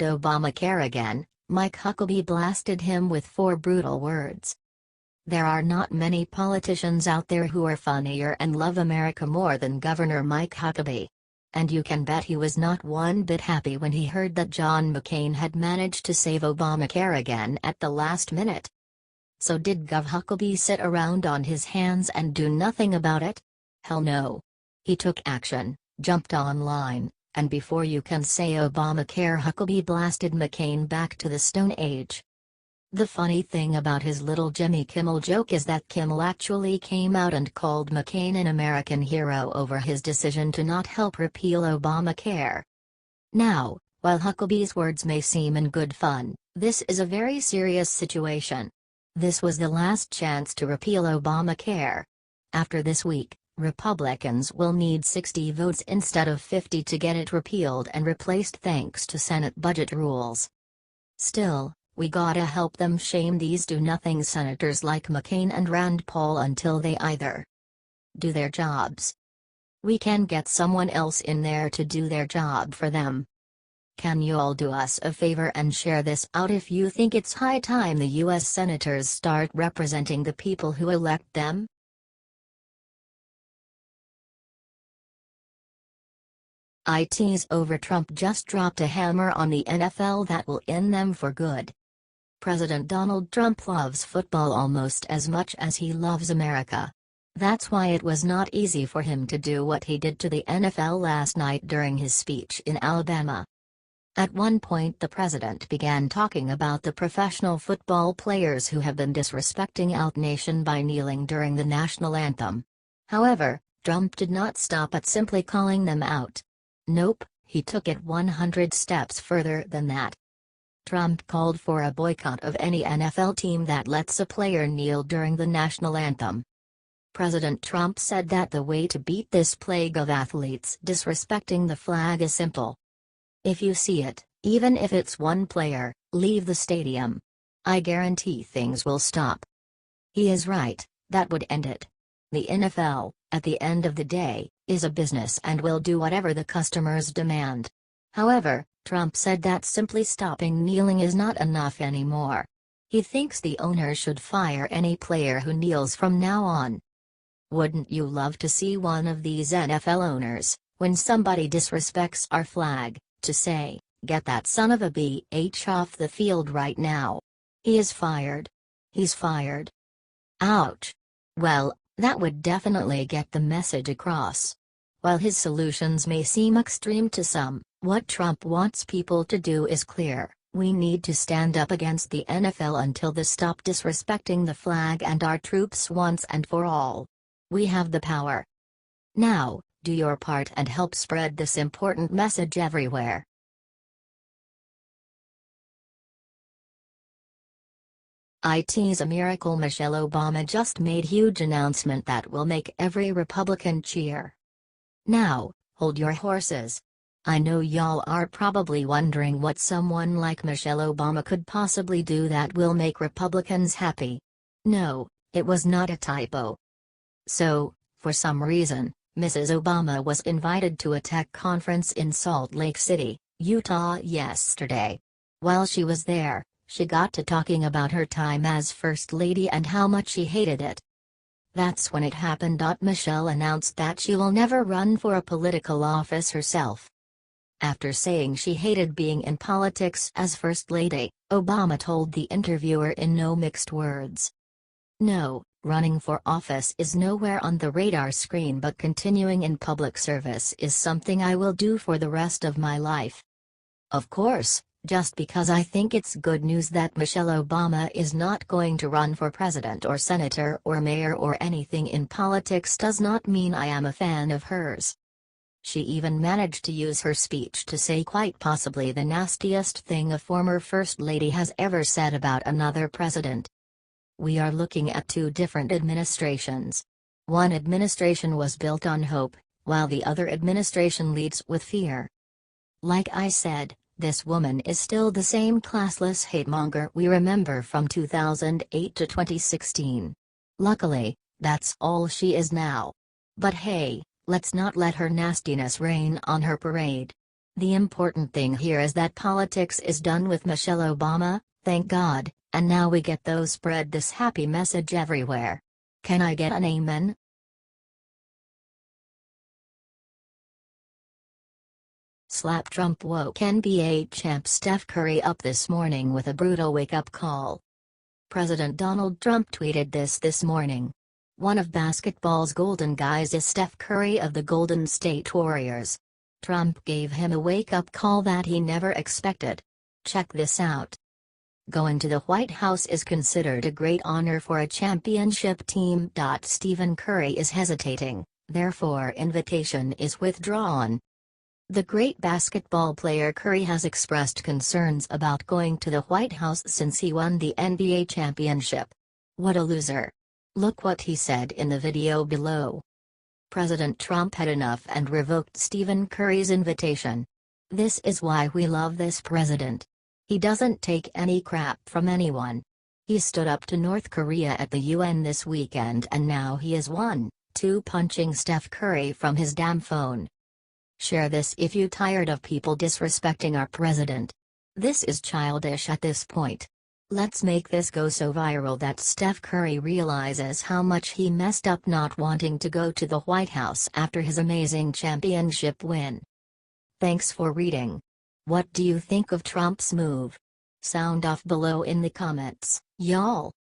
Obamacare again, Mike Huckabee blasted him with 4 brutal words. There are not many politicians out there who are funnier and love America more than Governor Mike Huckabee. And you can bet he was not one bit happy when he heard that John McCain had managed to save Obamacare again at the last minute. So did Gov Huckabee sit around on his hands and do nothing about it? Hell no. He took action, jumped online, and before you can say Obamacare, Huckabee blasted McCain back to the Stone Age. The funny thing about his little Jimmy Kimmel joke is that Kimmel actually came out and called McCain an American hero over his decision to not help repeal Obamacare. Now, while Huckabee's words may seem in good fun, this is a very serious situation. This was the last chance to repeal Obamacare. After this week, Republicans will need 60 votes instead of 50 to get it repealed and replaced thanks to Senate budget rules. Still, we gotta help them shame these do-nothing senators like McCain and Rand Paul until they either do their jobs. We can get someone else in there to do their job for them. Can you all do us a favor and share this out if you think it's high time the U.S. senators start representing the people who elect them? It's over. Trump just dropped a hammer on the NFL that will end them for good. President Donald Trump loves football almost as much as he loves America. That's why it was not easy for him to do what he did to the NFL last night during his speech in Alabama. At one point the president began talking about the professional football players who have been disrespecting our nation by kneeling during the national anthem. However, Trump did not stop at simply calling them out. Nope, he took it 100 steps further than that. Trump called for a boycott of any NFL team that lets a player kneel during the national anthem. President Trump said that the way to beat this plague of athletes disrespecting the flag is simple. If you see it, even if it's one player, leave the stadium. I guarantee things will stop. He is right, that would end it. The NFL, at the end of the day, is a business and will do whatever the customers demand. However, Trump said that simply stopping kneeling is not enough anymore. He thinks the owners should fire any player who kneels from now on. Wouldn't you love to see one of these NFL owners, when somebody disrespects our flag, to say, "Get that son of a bitch off the field right now. He is fired. He's fired." Ouch. Well, that would definitely get the message across. While his solutions may seem extreme to some, what Trump wants people to do is clear. We need to stand up against the NFL until they stop disrespecting the flag and our troops once and for all. We have the power. Now, do your part and help spread this important message everywhere. It's a miracle Michelle Obama just made huge announcement that will make every Republican cheer. Now, hold your horses. I know y'all are probably wondering what someone like Michelle Obama could possibly do that will make Republicans happy. No, it was not a typo. So, for some reason, Mrs. Obama was invited to a tech conference in Salt Lake City, Utah yesterday. While she was there, she got to talking about her time as First Lady and how much she hated it. That's when it happened. Michelle announced that she will never run for a political office herself. After saying she hated being in politics as First Lady, Obama told the interviewer in no mixed words. No, running for office is nowhere on the radar screen, but continuing in public service is something I will do for the rest of my life. Of course, just because I think it's good news that Michelle Obama is not going to run for president or senator or mayor or anything in politics does not mean I am a fan of hers. She even managed to use her speech to say quite possibly the nastiest thing a former First Lady has ever said about another president. We are looking at two different administrations. One administration was built on hope, while the other administration leads with fear. Like I said, this woman is still the same classless hate-monger we remember from 2008 to 2016. Luckily, that's all she is now. But hey, let's not let her nastiness rain on her parade. The important thing here is that politics is done with Michelle Obama, thank God, and now we get those spread this happy message everywhere. Can I get an amen? Slap Trump woke NBA champ Steph Curry up this morning with a brutal wake-up call. President Donald Trump tweeted this morning. One of basketball's golden guys is Steph Curry of the Golden State Warriors. Trump gave him a wake-up call that he never expected. Check this out. Going to the White House is considered a great honor for a championship team. Stephen Curry is hesitating, therefore invitation is withdrawn. The great basketball player Curry has expressed concerns about going to the White House since he won the NBA championship. What a loser. Look what he said in the video below. President Trump had enough and revoked Stephen Curry's invitation. This is why we love this president. He doesn't take any crap from anyone. He stood up to North Korea at the UN this weekend and now he is 1-2 punching Steph Curry from his damn phone. Share this if you tired of people disrespecting our president. This is childish at this point. Let's make this go so viral that Steph Curry realizes how much he messed up not wanting to go to the White House after his amazing championship win. Thanks for reading. What do you think of Trump's move? Sound off below in the comments, y'all.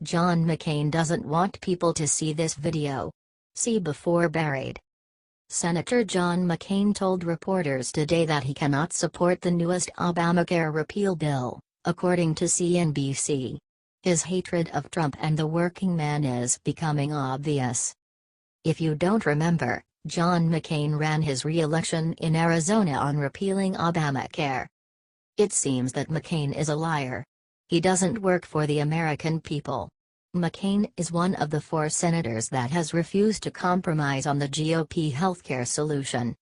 John McCain doesn't want people to see this video. See before buried. Senator John McCain told reporters today that he cannot support the newest ObamaCare repeal bill, according to CNBC. His hatred of Trump and the working man is becoming obvious. If you don't remember, John McCain ran his re-election in Arizona on repealing ObamaCare. It seems that McCain is a liar. He doesn't work for the American people. McCain is one of the 4 senators that has refused to compromise on the GOP healthcare solution.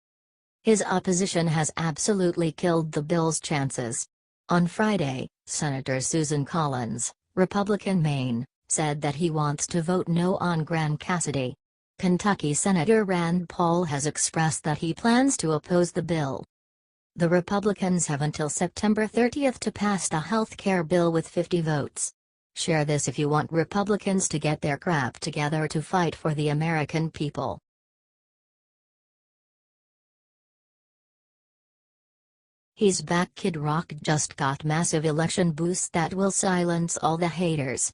His opposition has absolutely killed the bill's chances. On Friday, Senator Susan Collins, Republican Maine, said that he wants to vote no on Grand Cassidy. Kentucky Senator Rand Paul has expressed that he plans to oppose the bill. The Republicans have until September 30th to pass the health care bill with 50 votes. Share this if you want Republicans to get their crap together to fight for the American people. He's back. Kid Rock just got massive election boost that will silence all the haters.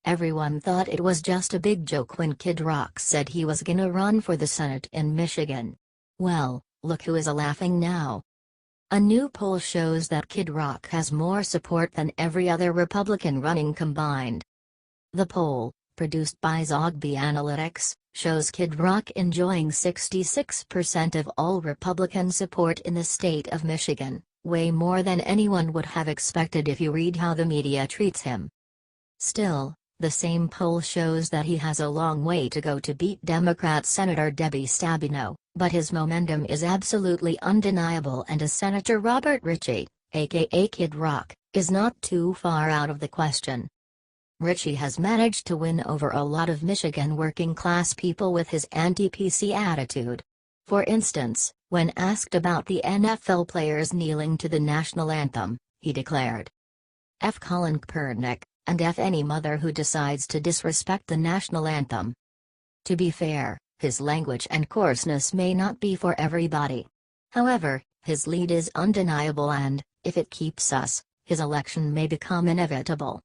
Everyone thought it was just a big joke when Kid Rock said he was gonna run for the Senate in Michigan. Well, look who is laughing now. A new poll shows that Kid Rock has more support than every other Republican running combined. The poll, produced by Huckabee Analytics, shows Kid Rock enjoying 66% of all Republican support in the state of Michigan, way more than anyone would have expected if you read how the media treats him. Still, the same poll shows that he has a long way to go to beat Democrat Senator Debbie Stabenow, but his momentum is absolutely undeniable and Senator Robert Ritchie, aka Kid Rock, is not too far out of the question. Ritchie has managed to win over a lot of Michigan working-class people with his anti-PC attitude. For instance, when asked about the NFL players kneeling to the national anthem, he declared, "F Colin Kaepernick, and F any mother who decides to disrespect the national anthem." To be fair, his language and coarseness may not be for everybody. However, his lead is undeniable and, if it keeps us, his election may become inevitable.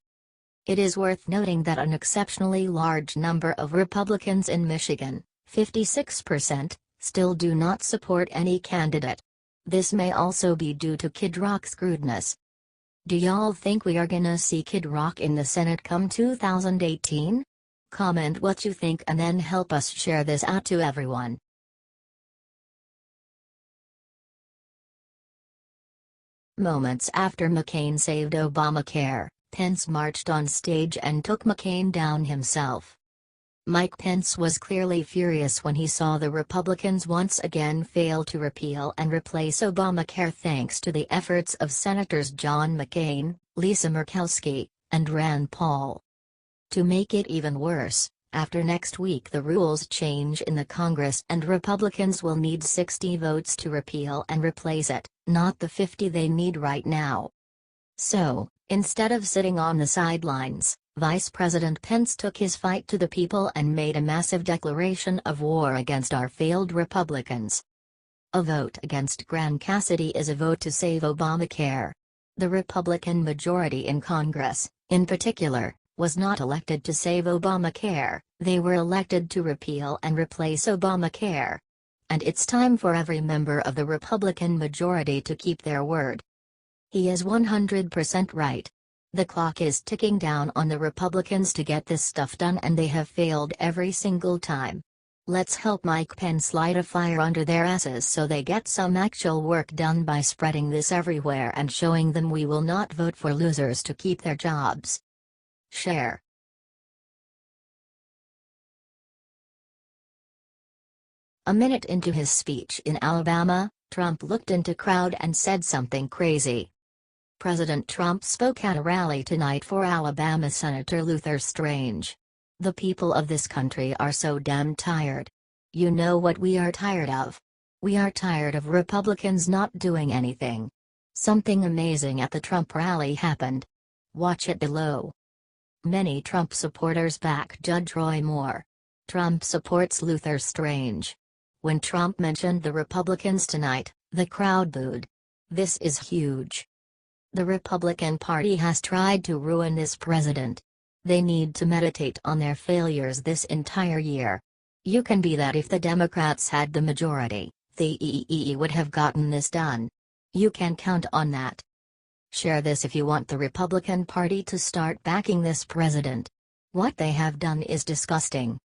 It is worth noting that an exceptionally large number of Republicans in Michigan, 56%, still do not support any candidate. This may also be due to Kid Rock's crudeness. Do y'all think we are gonna see Kid Rock in the Senate come 2018? Comment what you think and then help us share this out to everyone. Moments after McCain saved Obamacare, Pence marched on stage and took McCain down himself. Mike Pence was clearly furious when he saw the Republicans once again fail to repeal and replace Obamacare thanks to the efforts of Senators John McCain, Lisa Murkowski, and Rand Paul. To make it even worse, After next week the rules change in the Congress and Republicans will need 60 votes to repeal and replace it, not the 50 they need right now. So, instead of sitting on the sidelines, Vice President Pence took his fight to the people and made a massive declaration of war against our failed Republicans. A vote against Gran Cassidy is a vote to save Obamacare. The Republican majority in Congress, in particular, was not elected to save Obamacare, they were elected to repeal and replace Obamacare. And it's time for every member of the Republican majority to keep their word. He is 100% right. The clock is ticking down on the Republicans to get this stuff done and they have failed every single time. Let's help Mike Pence light a fire under their asses so they get some actual work done by spreading this everywhere and showing them we will not vote for losers to keep their jobs. Share. A minute into his speech in Alabama, Trump looked into crowd and said something crazy. President Trump spoke at a rally tonight for Alabama Senator Luther Strange. The people of this country are so damn tired. You know what we are tired of? We are tired of Republicans not doing anything. Something amazing at the Trump rally happened. Watch it below. Many Trump supporters back Judge Roy Moore. Trump supports Luther Strange. When Trump mentioned the Republicans tonight, the crowd booed. This is huge. The Republican Party has tried to ruin this president. They need to meditate on their failures this entire year. You can be that if the Democrats had the majority, the EEE would have gotten this done. You can count on that. Share this if you want the Republican Party to start backing this president. What they have done is disgusting.